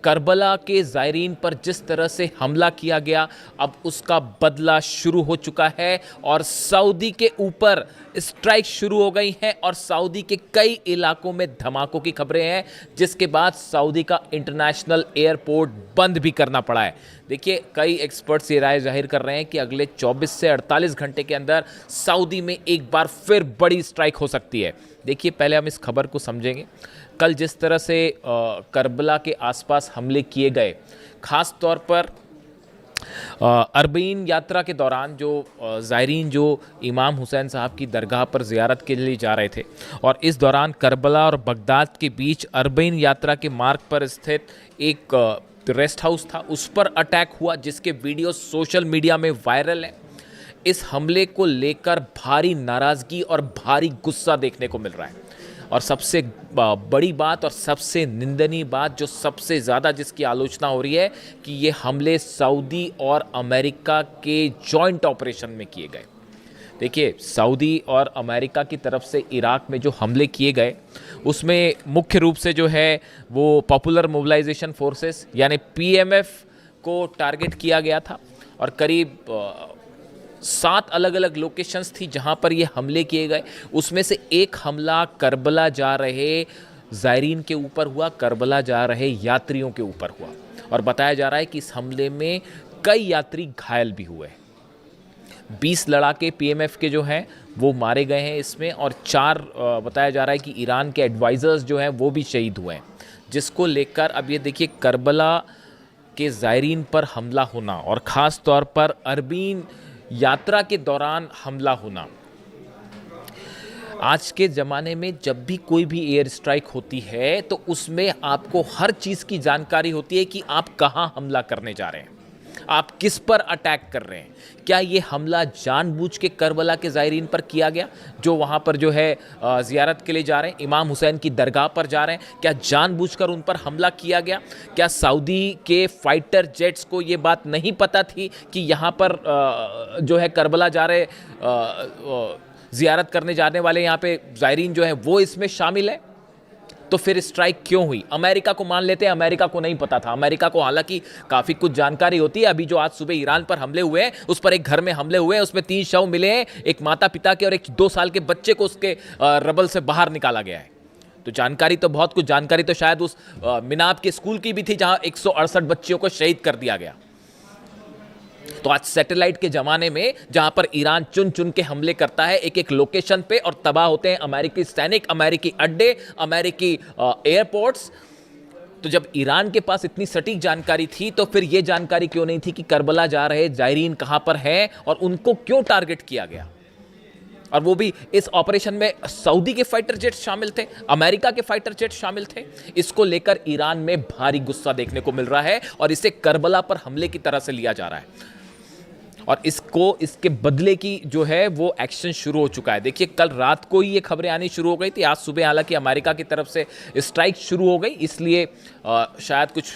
Karbala के ज़ायरीन पर जिस तरह से हमला किया गया, अब उसका बदला शुरू हो चुका है और सऊदी के ऊपर स्ट्राइक शुरू हो गई हैं और सऊदी के कई इलाकों में धमाकों की खबरें हैं, जिसके बाद सऊदी का इंटरनेशनल एयरपोर्ट बंद भी करना पड़ा है। देखिए, कई एक्सपर्ट्स ये राय जाहिर कर रहे हैं कि अगले 24 से 48 घंटे के अंदर सऊदी में एक बार फिर बड़ी स्ट्राइक हो सकती है। देखिए, पहले हम इस खबर को समझेंगे। कल जिस तरह से करबला के आसपास हमले किए गए, ख़ास तौर पर अरबईन यात्रा के दौरान जो ज़ायरीन जो इमाम हुसैन साहब की दरगाह पर ज़ियारत के लिए जा रहे थे और इस दौरान करबला और बगदाद के बीच अरबईन यात्रा के मार्ग पर स्थित एक रेस्ट हाउस था, उस पर अटैक हुआ, जिसके वीडियो सोशल मीडिया में वायरल है। इस हमले को लेकर भारी नाराज़गी और भारी गुस्सा देखने को मिल रहा है और सबसे बड़ी बात और सबसे निंदनीय बात, जो सबसे ज़्यादा जिसकी आलोचना हो रही है, कि ये हमले सऊदी और अमेरिका के जॉइंट ऑपरेशन में किए गए। देखिए, सऊदी और अमेरिका की तरफ से इराक में जो हमले किए गए, उसमें मुख्य रूप से जो है वो पॉपुलर मोबिलाइजेशन फोर्सेस यानी पीएमएफ को टारगेट किया गया था और करीब 7 अलग अलग लोकेशंस थी जहां पर ये हमले किए गए। उसमें से एक हमला करबला जा रहे ज़ायरीन के ऊपर हुआ, करबला जा रहे यात्रियों के ऊपर हुआ और बताया जा रहा है कि इस हमले में कई यात्री घायल भी हुए। 20 लड़ाके पीएमएफ के जो हैं वो मारे गए हैं इसमें और 4 बताया जा रहा है कि ईरान के एडवाइज़र्स जो हैं वो भी शहीद हुए हैं, जिसको लेकर अब ये देखिए, करबला के ज़ायरीन पर हमला होना और ख़ास तौर पर अरबीन यात्रा के दौरान हमला होना। आज के ज़माने में जब भी कोई भी एयर स्ट्राइक होती है तो उसमें आपको हर चीज़ की जानकारी होती है कि आप कहाँ हमला करने जा रहे हैं, आप किस पर अटैक कर रहे हैं। क्या ये हमला जानबूझ के करबला के ज़ायरीन पर किया गया, जो वहाँ पर जो है ज़ियारत के लिए जा रहे हैं, इमाम हुसैन की दरगाह पर जा रहे हैं? क्या जानबूझकर उन पर हमला किया गया? क्या सऊदी के फाइटर जेट्स को ये बात नहीं पता थी कि यहाँ पर जो है करबला जा रहे ज़ियारत करने जाने वाले यहाँ पे ज़ायरीन जो है वो इसमें शामिल है? तो फिर स्ट्राइक क्यों हुई? अमेरिका को मान लेते हैं, अमेरिका को नहीं पता था। अमेरिका को हालांकि काफ़ी कुछ जानकारी होती है। अभी जो आज सुबह ईरान पर हमले हुए हैं, उस पर एक घर में हमले हुए हैं, उसमें 3 शव मिले हैं, एक माता पिता के और एक 2 साल के बच्चे को उसके रबल से बाहर निकाला गया है। तो जानकारी तो बहुत कुछ, जानकारी तो शायद उस मिनाब के स्कूल की भी थी जहां 168 बच्चियों को शहीद कर दिया गया। तो आज सैटेलाइट के ज़माने में जहां पर ईरान चुन चुन के हमले करता है एक एक लोकेशन पे और तबाह होते हैं अमेरिकी सैनिक, अमेरिकी अड्डे, अमेरिकी एयरपोर्ट्स, तो जब ईरान के पास इतनी सटीक जानकारी थी तो फिर यह जानकारी क्यों नहीं थी कि करबला जा रहे ज़ायरीन कहां पर हैं और उनको क्यों टारगेट किया गया? और वो भी इस ऑपरेशन में सऊदी के फाइटर जेट शामिल थे, अमेरिका के फाइटर जेट शामिल थे। इसको लेकर ईरान में भारी गुस्सा देखने को मिल रहा है और इसे करबला पर हमले की तरह से लिया जा रहा है और इसके बदले की जो है वो एक्शन शुरू हो चुका है। देखिए, कल रात को ही ये खबरें आनी शुरू हो गई थी। आज सुबह हालांकि अमेरिका की तरफ से स्ट्राइक शुरू हो गई, इसलिए शायद कुछ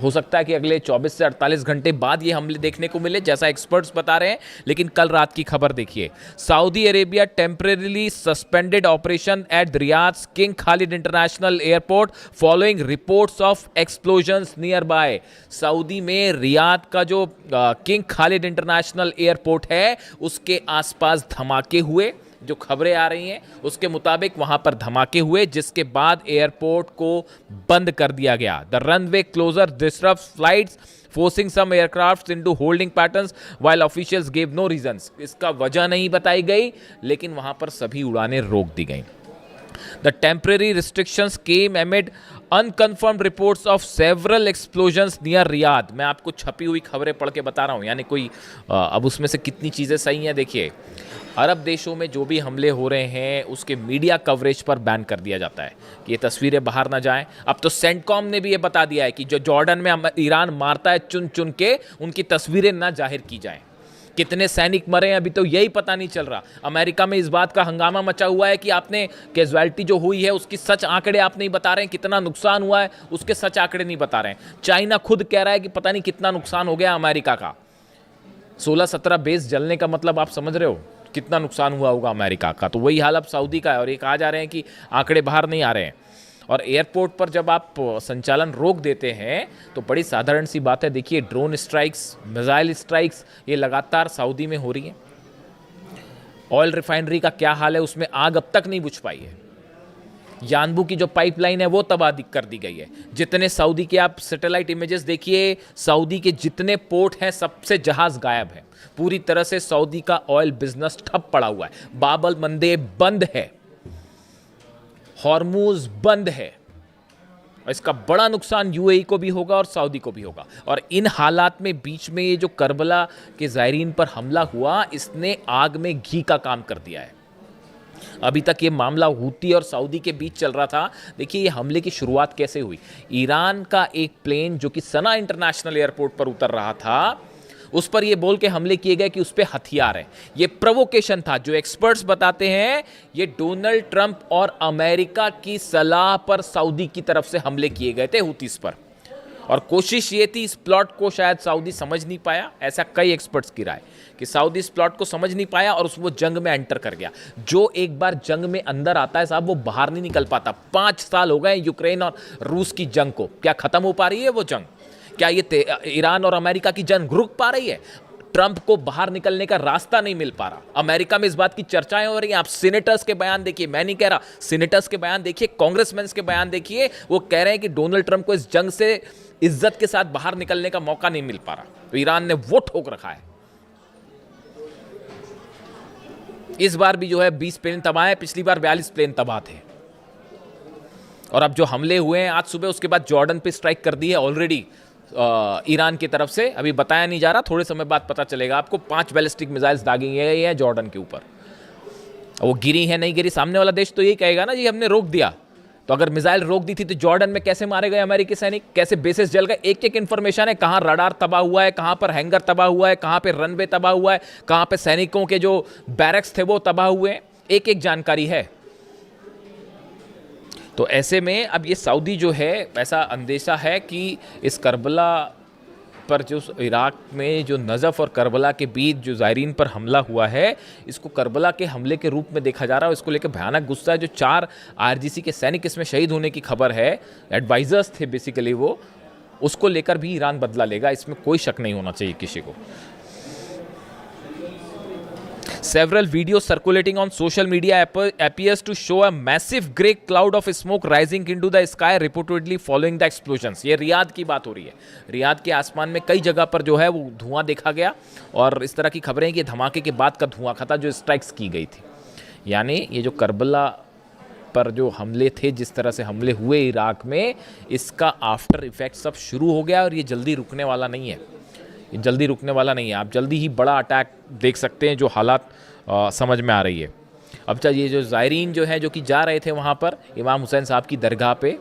हो सकता है कि अगले 24 से 48 घंटे बाद ये हमले देखने को मिले, जैसा एक्सपर्ट्स बता रहे हैं। लेकिन कल रात की खबर देखिए, Saudi Arabia temporarily suspended operation at Riyadh king Khalid international airport following reports of explosions near by. Saudi में रियाद का जो किंग खालिद इंटरनेशनल एयरपोर्ट है उसके आसपास धमाके हुए। जो खबरें आ रही हैं उसके मुताबिक वहां पर धमाके हुए, जिसके बाद एयरपोर्ट को बंद कर दिया गया। The runway closure disrupt flights forcing some aircraft into holding patterns while officials give no reasons. इसका वजह नहीं बताई गई, लेकिन वहां पर सभी उड़ानें रोक दी गई। The temporary restrictions came amid unconfirmed reports of several explosions near Riyadh। मैं आपको छपी हुई खबरें पढ़ के बता रहा हूँ, यानी कोई अब उसमें से कितनी चीज़ें सही हैं। देखिए, अरब देशों में जो भी हमले हो रहे हैं उसके मीडिया कवरेज पर बैन कर दिया जाता है कि ये तस्वीरें बाहर ना जाएं। अब तो सेंटकॉम ने भी ये बता दिया है कि जो जॉर्डन में ईरान मारता है चुन चुन के, उनकी तस्वीरें ना जाहिर की जाएं। कितने सैनिक मरे हैं अभी तो यही पता नहीं चल रहा। अमेरिका में इस बात का हंगामा मचा हुआ है कि आपने कैजुअलिटी जो हुई है उसकी सच आंकड़े आप नहीं बता रहे हैं, कितना नुकसान हुआ है उसके सच आंकड़े नहीं बता रहे हैं। चाइना खुद कह रहा है कि पता नहीं कितना नुकसान हो गया अमेरिका का। 16-17 बेस जलने का मतलब आप समझ रहे हो कितना नुकसान हुआ होगा अमेरिका का। तो वही हाल अब सऊदी का है और ये कहा जा रहे हैं कि आंकड़े बाहर नहीं आ रहे हैं। और एयरपोर्ट पर जब आप संचालन रोक देते हैं तो बड़ी साधारण सी बात है, देखिए ड्रोन स्ट्राइक्स, मिसाइल स्ट्राइक्स ये लगातार सऊदी में हो रही हैं। ऑयल रिफाइनरी का क्या हाल है, उसमें आग अब तक नहीं बुझ पाई है। यानबू की जो पाइपलाइन है वो तबाह कर दी गई है। जितने सऊदी के आप सैटेलाइट इमेजेस देखिए, सऊदी के जितने पोर्ट हैं सबसे जहाज गायब है। पूरी तरह से सऊदी का ऑयल बिजनेस ठप पड़ा हुआ है। बाब अल मंदेब बंद है, हॉर्मूज बंद है। इसका बड़ा नुकसान यूएई को भी होगा और सऊदी को भी होगा। और इन हालात में बीच में ये जो करबला के ज़ायरीन पर हमला हुआ, इसने आग में घी का काम कर दिया है। अभी तक ये मामला हूती और सऊदी के बीच चल रहा था। देखिए ये हमले की शुरुआत कैसे हुई। ईरान का एक प्लेन जो कि सना इंटरनेशनल एयरपोर्ट पर उतर रहा था, उस पर ये बोल के हमले किए गए कि उस पर हथियार है। ये प्रोवोकेशन था। जो एक्सपर्ट्स बताते हैं ये डोनाल्ड ट्रंप और अमेरिका की सलाह पर सऊदी की तरफ से हमले किए गए थे हूतीस पर। और कोशिश ये थी, इस प्लॉट को शायद सऊदी समझ नहीं पाया, ऐसा कई एक्सपर्ट्स की राय कि सऊदी इस प्लॉट को समझ नहीं पाया और वो जंग में एंटर कर गया। जो एक बार जंग में अंदर आता है साहब, वो बाहर नहीं निकल पाता। 5 साल हो गए यूक्रेन और रूस की जंग को, क्या खत्म हो पा रही है वो जंग? क्या ये ईरान और अमेरिका की जंग रुक पा रही है? ट्रंप को बाहर निकलने का रास्ता नहीं मिल पा रहा। अमेरिका में इस बात की चर्चाएं हो रही हैं। आप सीनेटर्स के बयान देखिए, मैं नहीं कह रहा, सीनेटर्स के बयान देखिए, कांग्रेसमैन के बयान देखिए, वो कह रहे हैं कि डोनाल्ड ट्रंप को इस जंग से इज्जत के साथ बाहर निकलने का मौका नहीं मिल पा रहा। तो ईरान ने वो ठोक रखा है। इस बार भी जो है 20 प्लेन तबाह है, पिछली बार 42 प्लेन तबाह थे। और अब जो हमले हुए हैं आज सुबह, उसके बाद जॉर्डन पे स्ट्राइक कर दी है ऑलरेडी ईरान की तरफ से। अभी बताया नहीं जा रहा, थोड़े समय बाद पता चलेगा आपको। 5 बैलिस्टिक मिसाइल्स दागी गई हैं जॉर्डन के ऊपर। वो गिरी है नहीं गिरी, सामने वाला देश तो यही कहेगा ना जी हमने रोक दिया। तो अगर मिसाइल रोक दी थी तो जॉर्डन में कैसे मारे गए अमेरिकी सैनिक, कैसे बेसिस जल गए? एक एक इंफॉर्मेशन है, कहां रडार तबाह हुआ है, कहां पर हैंगर तबाह हुआ है, कहां पे रनवे तबाह हुआ है, कहां पे सैनिकों के जो बैरक्स थे वो तबाह हुए हैं। एक एक जानकारी है। तो ऐसे में अब ये सऊदी जो है, ऐसा अंदेशा है कि इस करबला पर जो इराक में जो नजफ़ और करबला के बीच जो ज़ायरीन पर हमला हुआ है, इसको करबला के हमले के रूप में देखा जा रहा है। इसको लेकर भयानक गुस्सा है। जो 4 आरजीसी के सैनिक इसमें शहीद होने की खबर है, एडवाइजर्स थे बेसिकली वो, उसको लेकर भी ईरान बदला लेगा, इसमें कोई शक नहीं होना चाहिए किसी को। Several videos circulating on social media appears to show a massive grey cloud of smoke rising into the sky reportedly following the explosions। ये रियाद की बात हो रही है। रियाद के आसमान में कई जगह पर जो है वो धुआं देखा गया और इस तरह की खबरें हैं कि धमाके के बाद का धुआं था जो स्ट्राइक्स की गई थी। यानी ये जो करबला पर जो हमले थे, जिस तरह से हमले हुए इराक में, इसका आफ्टर इफेक्ट सब शुरू हो गया और ये जल्दी रुकने वाला नहीं है। जल्दी रुकने वाला नहीं है। आप जल्दी ही बड़ा अटैक देख सकते हैं, जो हालात समझ में आ रही है। अब ये जो ज़ायरीन जो है, जो कि जा रहे थे वहाँ पर इमाम हुसैन साहब की दरगाह पे,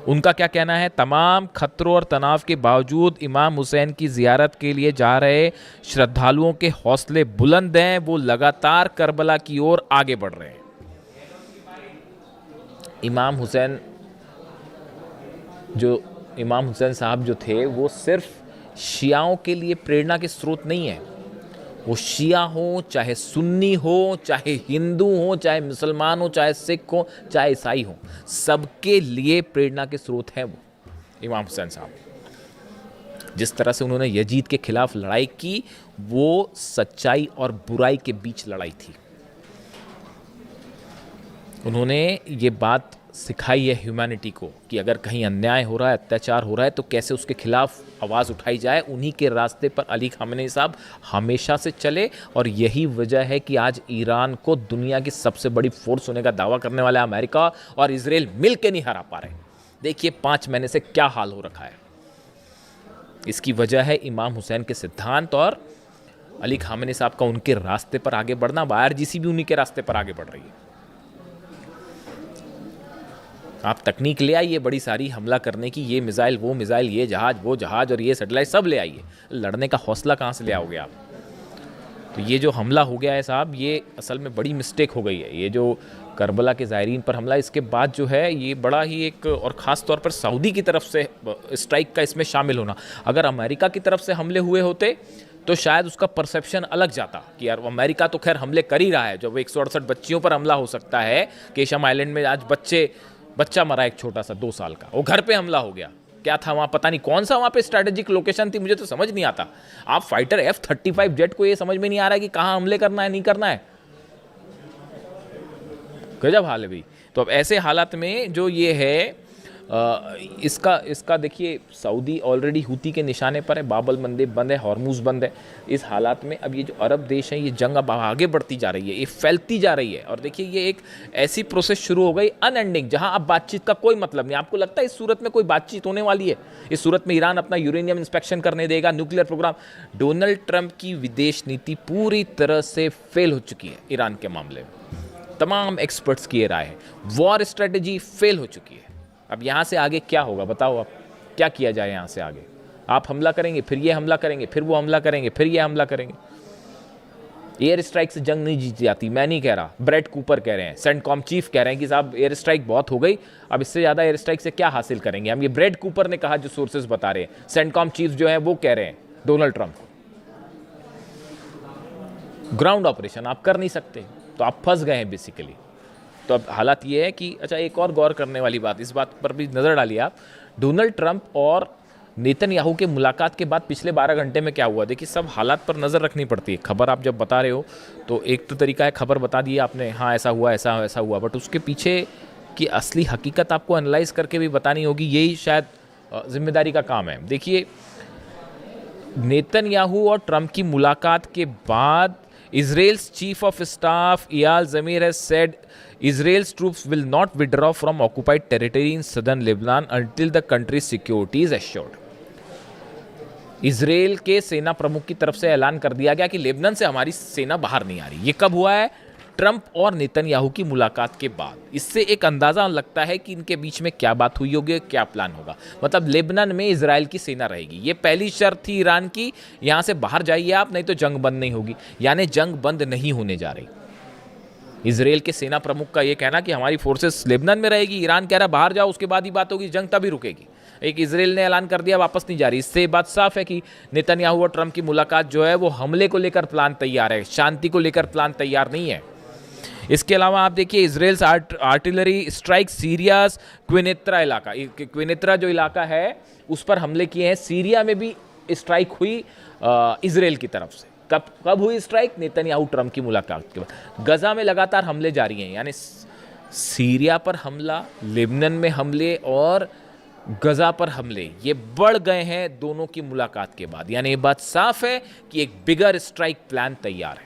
उनका क्या कहना है? तमाम खतरों और तनाव के बावजूद इमाम हुसैन की ज़ियारत के लिए जा रहे श्रद्धालुओं के हौसले बुलंद हैं। वो लगातार करबला की ओर आगे बढ़ रहे हैं। इमाम हुसैन साहब जो थे, वो सिर्फ शियाओं के लिए प्रेरणा के स्रोत नहीं है। वो शिया हो, चाहे सुन्नी हो, चाहे हिंदू हो, चाहे मुसलमान हो, चाहे सिख हो, चाहे ईसाई हो, सबके लिए प्रेरणा के स्रोत हैं वो इमाम हुसैन साहब। जिस तरह से उन्होंने यजीद के खिलाफ लड़ाई की, वो सच्चाई और बुराई के बीच लड़ाई थी। उन्होंने ये बात सिखाई है ह्यूमैनिटी को कि अगर कहीं अन्याय हो रहा है, अत्याचार हो रहा है, तो कैसे उसके खिलाफ आवाज़ उठाई जाए। उन्हीं के रास्ते पर अली खामेनी साहब हमेशा से चले और यही वजह है कि आज ईरान को दुनिया की सबसे बड़ी फोर्स होने का दावा करने वाला अमेरिका और इजराइल मिल के नहीं हरा पा रहे। देखिए 5 महीने से क्या हाल हो रखा है। इसकी वजह है इमाम हुसैन के सिद्धांत और अली खामेनी साहब का उनके रास्ते पर आगे बढ़ना। IRGC भी उन्हीं के रास्ते पर आगे बढ़ रही है। आप तकनीक ले आइए बड़ी सारी हमला करने की, ये मिसाइल वो मिसाइल, ये जहाज वो जहाज और ये सैटेलाइट सब ले आइए, लड़ने का हौसला कहाँ से ले आओगे आप? तो ये जो हमला हो गया है साहब, ये असल में बड़ी मिस्टेक हो गई है। ये जो करबला के ज़ायरीन पर हमला, इसके बाद जो है ये बड़ा ही एक, और ख़ास तौर पर सऊदी की तरफ से स्ट्राइक का इसमें शामिल होना। अगर अमेरिका की तरफ से हमले हुए होते तो शायद उसका परसेप्शन अलग जाता कि यार अमेरिका तो खैर हमले कर ही रहा है। जब 168 बच्चियों पर हमला हो सकता है, केशम आइलैंड में आज बच्चे बच्चा मरा एक छोटा सा 2 साल का, वो घर पे हमला हो गया। क्या था वहाँ, पता नहीं कौन सा वहाँ पे स्ट्रैटेजिक लोकेशन थी, मुझे तो समझ नहीं आता। आप फाइटर F-35 जेट को ये समझ में नहीं आ रहा है कि कहाँ हमले करना है, नहीं करना है। गजब हाल है भाई। तो अब ऐसे हालात में जो ये है इसका देखिए, सऊदी ऑलरेडी हूती के निशाने पर है, बाबल मंदेब बंद है, हॉर्मुज बंद है। इस हालात में अब ये जो अरब देश हैं, ये जंग अब आगे बढ़ती जा रही है, ये फैलती जा रही है। और देखिए ये एक ऐसी प्रोसेस शुरू हो गई अनएंडिंग, जहां अब बातचीत का कोई मतलब नहीं। आपको लगता है इस सूरत में कोई बातचीत होने वाली है? इस सूरत में ईरान अपना यूरेनियम इंस्पेक्शन करने देगा, न्यूक्लियर प्रोग्राम। डोनाल्ड ट्रंप की विदेश नीति पूरी तरह से फेल हो चुकी है ईरान के मामले में। तमाम एक्सपर्ट्स की ये राय है, वॉर स्ट्रेटेजी फेल हो चुकी है। अब यहाँ से आगे क्या होगा बताओ, आप क्या किया जाए यहाँ से आगे? आप हमला करेंगे, फिर ये हमला करेंगे, फिर वो हमला करेंगे, फिर ये हमला करेंगे। एयर स्ट्राइक से जंग नहीं जीती जाती, मैं नहीं कह रहा, ब्रेड कूपर कह रहे हैं, सेंटकॉम चीफ कह रहे हैं कि साहब एयर स्ट्राइक बहुत हो गई, अब इससे ज़्यादा एयर स्ट्राइक से क्या हासिल करेंगे हम। ये ब्रेड कूपर ने कहा, जो सोर्सेज बता रहे हैं, सेंटकॉम चीफ जो है वो कह रहे हैं डोनाल्ड ट्रंप। ग्राउंड ऑपरेशन आप कर नहीं सकते, तो आप फंस गए हैं बेसिकली। तो अब हालात ये है कि अच्छा, एक और गौर करने वाली बात, इस बात पर भी नज़र डालिए आप। डोनाल्ड ट्रंप और नेतन्याहू के मुलाकात के बाद पिछले 12 घंटे में क्या हुआ, देखिए सब हालात पर नज़र रखनी पड़ती है। खबर आप जब बता रहे हो तो एक तो तरीका है, खबर बता दी आपने, हाँ ऐसा हुआ, ऐसा हुआ, बट उसके पीछे की असली हकीकत आपको एनालाइज करके भी बतानी होगी। यही शायद जिम्मेदारी का काम है। देखिए, नेतन्याहू और ट्रंप की मुलाकात के बाद Israel's chief of staff Eyal Zamir has said Israel's troops will not withdraw from occupied territory in southern Lebanon until the country's security is assured. Israel के सेना प्रमुख की तरफ से ऐलान कर दिया गया कि लेबनान से हमारी सेना बाहर नहीं आ रही। ये कब हुआ है? ट्रंप और नेतन्याहू की मुलाकात के बाद। इससे एक अंदाज़ा लगता है कि इनके बीच में क्या बात हुई होगी, क्या प्लान होगा। मतलब लेबनान में इजराइल की सेना रहेगी, ये पहली शर्त थी ईरान की, यहाँ से बाहर जाइए आप, नहीं तो जंग बंद नहीं होगी। यानी जंग बंद नहीं होने जा रही। इजराइल के सेना प्रमुख का ये कहना कि हमारी फोर्सेस लेबनान में रहेगी, ईरान कह रहा बाहर जाओ, उसके बाद ही बात होगी, जंग तभी रुकेगी। एक इजराइल ने ऐलान कर दिया वापस नहीं जा रही। इससे बात साफ है कि नेतन्याहू और ट्रंप की मुलाकात जो है वो हमले को लेकर प्लान तैयार है, शांति को लेकर प्लान तैयार नहीं है। इसके अलावा आप देखिए, इजराइल्स आर्टिलरी स्ट्राइक सीरियास क्विनेत्रा इलाका, क्विनेत्रा जो इलाका है उस पर हमले किए हैं। सीरिया में भी स्ट्राइक हुई इजराइल की तरफ से। कब हुई स्ट्राइक? नेतन्याहू ट्रंप की मुलाकात के बाद। गजा में लगातार हमले जारी हैं, यानी सीरिया पर हमला, लेबनान में हमले और गजा पर हमले ये बढ़ गए हैं दोनों की मुलाकात के बाद। यानी ये बात साफ है कि एक बिगर स्ट्राइक प्लान तैयार है।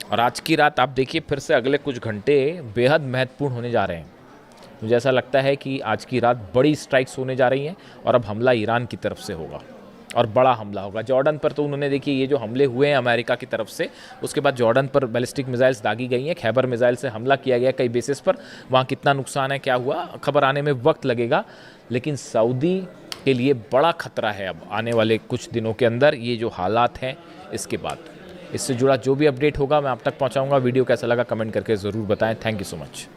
और आज की रात आप देखिए, फिर से अगले कुछ घंटे बेहद महत्वपूर्ण होने जा रहे हैं। मुझे ऐसा लगता है कि आज की रात बड़ी स्ट्राइक्स होने जा रही हैं और अब हमला ईरान की तरफ से होगा और बड़ा हमला होगा। जॉर्डन पर तो उन्होंने देखिए ये जो हमले हुए हैं अमेरिका की तरफ से, उसके बाद जॉर्डन पर बैलिस्टिक मिसाइल्स दागी गई हैं, खैबर मिसाइल से हमला किया गया कई बेसिस पर। वहाँ कितना नुकसान है, क्या हुआ, खबर आने में वक्त लगेगा। लेकिन सऊदी के लिए बड़ा खतरा है अब आने वाले कुछ दिनों के अंदर, ये जो हालात हैं इसके बाद। इससे जुड़ा जो भी अपडेट होगा मैं आप तक पहुँचाऊँगा। वीडियो कैसा लगा कमेंट करके ज़रूर बताएँ। Thank you so much.